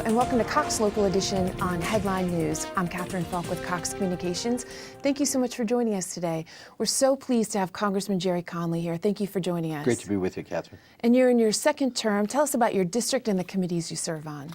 and welcome to Cox Local Edition on Headline News. I'm Catherine Falk with Cox Communications. Thank you so much for joining us today. We're so pleased to have Congressman Gerry Connolly here. Thank you for joining us. Great to be with you, Catherine. And you're in your second term. Tell us about your district and the committees you serve on.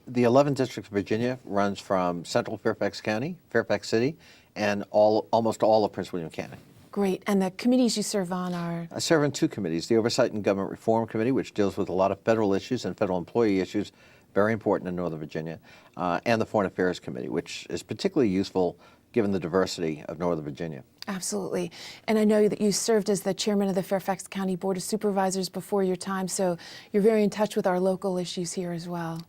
The 11th District of Virginia runs from Central Fairfax County, Fairfax City, and almost all of Prince William County. Great. And the committees you serve on are? I serve on two committees, the Oversight and Government Reform Committee, which deals with a lot of federal issues and federal employee issues, very important in Northern Virginia, and the Foreign Affairs Committee, which is particularly useful given the diversity of Northern Virginia. Absolutely. And I know that you served as the chairman of the Fairfax County Board of Supervisors before your time, so you're very in touch with our local issues here as well.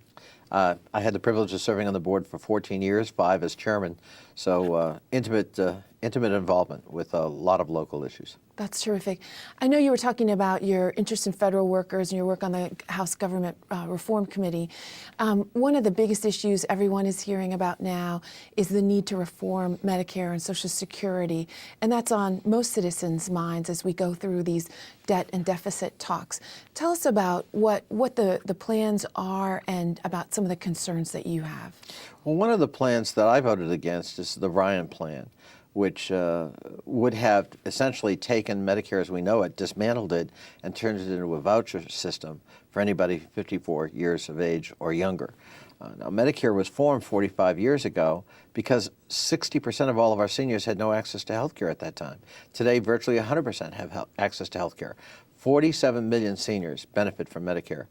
I had the privilege of serving on the board for 14 years, 5 as chairman, so intimate involvement with a lot of local issues. That's terrific. I know you were talking about your interest in federal workers and your work on the House Government Reform Committee. One of the biggest issues everyone is hearing about now is the need to reform Medicare and Social Security, and that's on most citizens' minds as we go through these debt and deficit talks. Tell us about what the plans are and about some of the concerns that you have. Well, one of the plans that I voted against is the Ryan plan, which would have essentially taken Medicare as we know it, dismantled it, and turned it into a voucher system for anybody 54 years of age or younger. Now, Medicare was formed 45 years ago because 60% of all of our seniors had no access to health care at that time. Today, virtually 100% have access to health care. 47 million seniors benefit from Medicare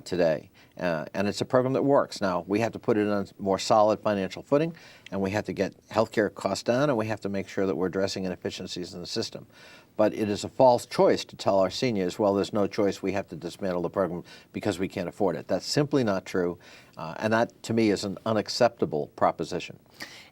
today. And it's a program that works. Now, we have to put it on more solid financial footing, and we have to get healthcare costs down, and we have to make sure that we're addressing inefficiencies in the system. But it is a false choice to tell our seniors, well, there's no choice, we have to dismantle the program because we can't afford it. That's simply not true, and that, to me, is an unacceptable proposition.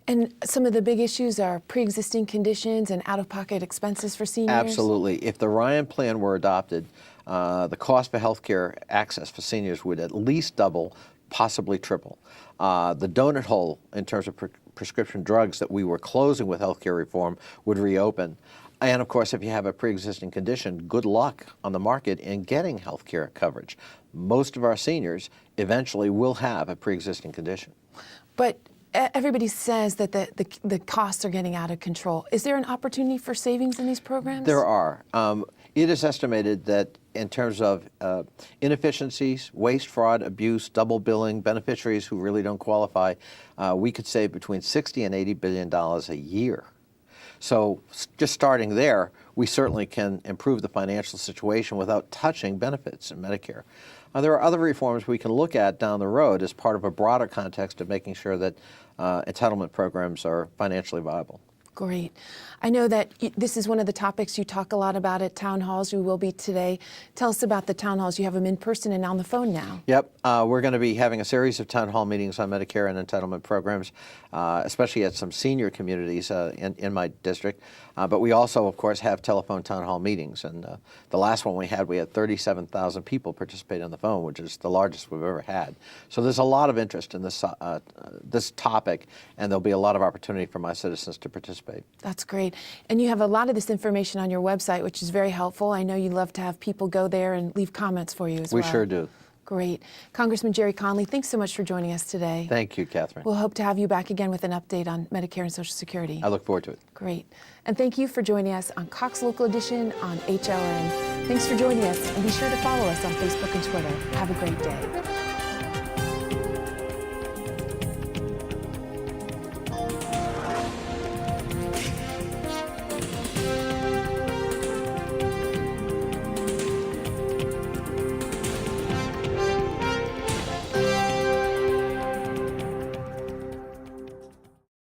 And some of the big issues are pre-existing conditions and out-of-pocket expenses for seniors? Absolutely. If the Ryan plan were adopted, the cost for health care access for seniors would at least double, possibly triple. The donut hole in terms of prescription drugs that we were closing with health care reform would reopen. And of course, if you have a pre-existing condition, good luck on the market in getting health care coverage. Most of our seniors eventually will have a pre-existing condition. But everybody says that the costs are getting out of control. Is there an opportunity for savings in these programs? There are. It is estimated that in terms of inefficiencies, waste, fraud, abuse, double billing, beneficiaries who really don't qualify, we could save between $60 and $80 billion a year. So just starting there, we certainly can improve the financial situation without touching benefits in Medicare. There are other reforms we can look at down the road as part of a broader context of making sure that entitlement programs are financially viable. Great. I know that this is one of the topics you talk a lot about at town halls. You will be today. Tell us about the town halls. You have them in person and on the phone now. Yep. We're going to be having a series of town hall meetings on Medicare and entitlement programs, especially at some senior communities in my district. But we also, of course, have telephone town hall meetings. And the last one we had 37,000 people participate on the phone, which is the largest we've ever had. So there's a lot of interest in this topic, and there'll be a lot of opportunity for my citizens to participate. That's great. And you have a lot of this information on your website, which is very helpful. I know you love to have people go there and leave comments for you as well. We sure do. Great. Congressman Gerry Connolly, thanks so much for joining us today. Thank you, Catherine. We'll hope to have you back again with an update on Medicare and Social Security. I look forward to it. Great. And thank you for joining us on Cox Local Edition on HLN. Thanks for joining us, and be sure to follow us on Facebook and Twitter. Have a great day.